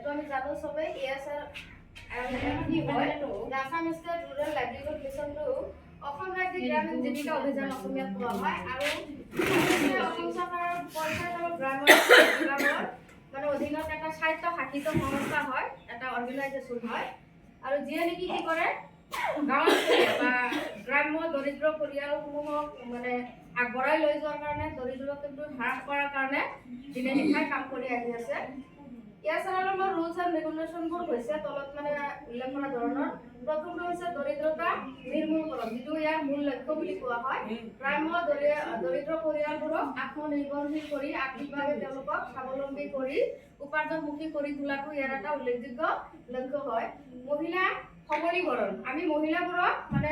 এইটো আমি জানো সবে এএসআৰ কি হয় আসাম ষ্টেট ৰুৰাল লাইভলিহুড মিশনটো অসম ৰাজ্যিক গ্ৰামীণ জীৱিকা অভিযান অসমীয়াত কোৱা হয় আৰু অসম চৰকাৰৰ পঞ্চায়ত আৰু গ্ৰাম্য বিভাগৰ মানে অধীনত এটা স্বায়ত্তশাসিত সংস্থা হয়, এটা অৰ্গেনাইজেশ্যন হয় আৰু যিয়ে নেকি কি কৰে গাঁৱত বা গ্ৰাম্য দৰিদ্ৰ পৰিয়ালসমূহক মানে আগবঢ়াই লৈ যোৱাৰ কাৰণে দৰিদ্ৰতাটো হ্ৰাস কৰাৰ কাৰণে দিনে নিশাই কাম কৰি আহি আছে। এএসআৰৰ ৰুলছ এণ্ড ৰেগুলেশ্যনবোৰ হৈছে তলত মানে উল্লেখ কৰা ধৰণৰ। প্ৰথমটো হৈছে দৰিদ্ৰতা নিৰ্মূলকৰণ, যিটো ইয়াৰ মূল লক্ষ্য বুলি কোৱা হয়। গ্ৰাম্য দৰিদ্ৰ পৰিয়ালবোৰক আত্মনিৰ্ভৰশীল কৰি আৰ্থিকভাৱে তেওঁলোকক স্বাৱলম্বী কৰি উপাৰ্জনমুখী কৰি তোলাটো ইয়াৰ এটা উল্লেখযোগ্য লক্ষ্য হয়। মহিলা সবলীকৰণ, আমি মহিলাবোৰক মানে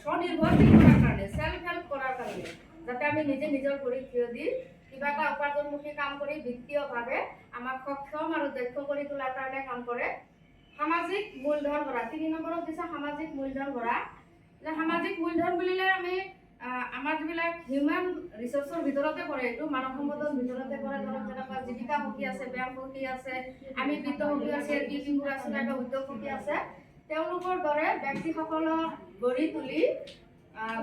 স্বনিৰ্ভৰশীল কৰাৰ কাৰণে, সেল্ফ হেল্প কৰাৰ কাৰণে, যাতে আমি নিজে নিজৰ ভৰিত থিয় দি কিবা এটা উপাৰ্জনমুখী কাম কৰি বিত্তীয়ভাৱে আমাক সক্ষম আৰু দক্ষ কৰি তোলাৰ কাৰণে কাম কৰে। সামাজিক মূলধন গঢ়া, 3 নম্বৰত দিছে সামাজিক মূলধন গঢ়া। সামাজিক মূলধন বুলিলে আমি আমাৰ যিবিলাক হিউমেন ৰিচোৰ্চৰ ভিতৰতে পৰে, এইটো মানৱ সম্পদৰ ভিতৰতে পৰে। ধৰক যেনেকুৱা জীৱিকা সখী আছে, ব্যায়াম সখী আছে, আমি বিত্ত সখী আছে, ডিপিবোৰ আছে, নাইবা উদ্যোগ সখী আছে। তেওঁলোকৰ দৰে ব্যক্তিসকলক গঢ়ি তুলি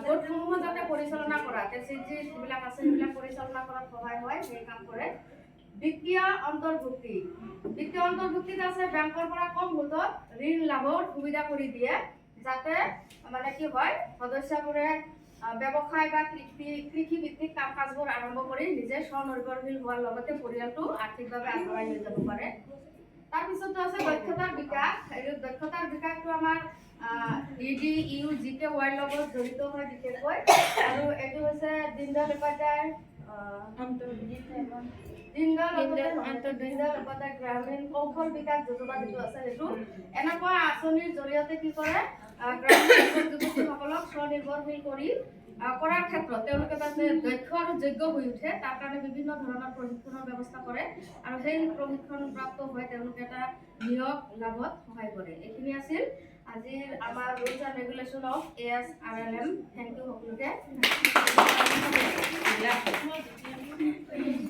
গোটসমূহ যাতে পৰিচালনা কৰা, টেচিজি যিবিলাক আছে সেইবিলাক পৰিচালনা কৰাত সহায় হয়, সেই কাম কৰে। বিত্তীয় অন্তৰ্ভুক্তি, বিত্তীয় অন্তৰ্ভুক্তিত আছে বেংকৰ পৰা কম সুদত ঋণ লাভৰ সুবিধা কৰি দিয়ে, যাতে মানে কি হয় সদস্যবোৰে ব্যৱসায় বা কৃষিভিত্তিক কাম কাজবোৰ আৰম্ভ কৰি নিজে স্বনিৰ্ভৰশীল হোৱাৰ লগতে পৰিয়ালটো আৰ্থিকভাৱে আগবঢ়াই লৈ যাব পাৰে। তাৰপিছতো আছে দক্ষতাৰ বিকাশ। এই দক্ষতাৰ বিকাশটো আমাৰ DDU GKY লগত জড়িত হয় বিশেষকৈ, আৰু এইটো হৈছে দীনদয়াল উপাধ্যায় গ্ৰামীণ কৌশল বিকাশ যোজনা যিটো আছে, সেইটো এনেকুৱা আঁচনিৰ জৰিয়তে কি কৰে গ্ৰামীণ যুৱতীসকলক স্বনিৰ্ভৰশীল কৰি কৰাৰ ক্ষেত্ৰত তেওঁলোকে যাতে দক্ষ আৰু যোগ্য হৈ উঠে তাৰ কাৰণে বিভিন্ন ধৰণৰ প্ৰশিক্ষণৰ ব্যৱস্থা কৰে, আৰু সেই প্ৰশিক্ষণ প্ৰাপ্ত হৈ তেওঁলোকে এটা নিয়োগ লাভত সহায় কৰে। এইখিনি আছিল আজিৰ আমাৰ rules and regulation of ASRLM। Thank you সকলোকে।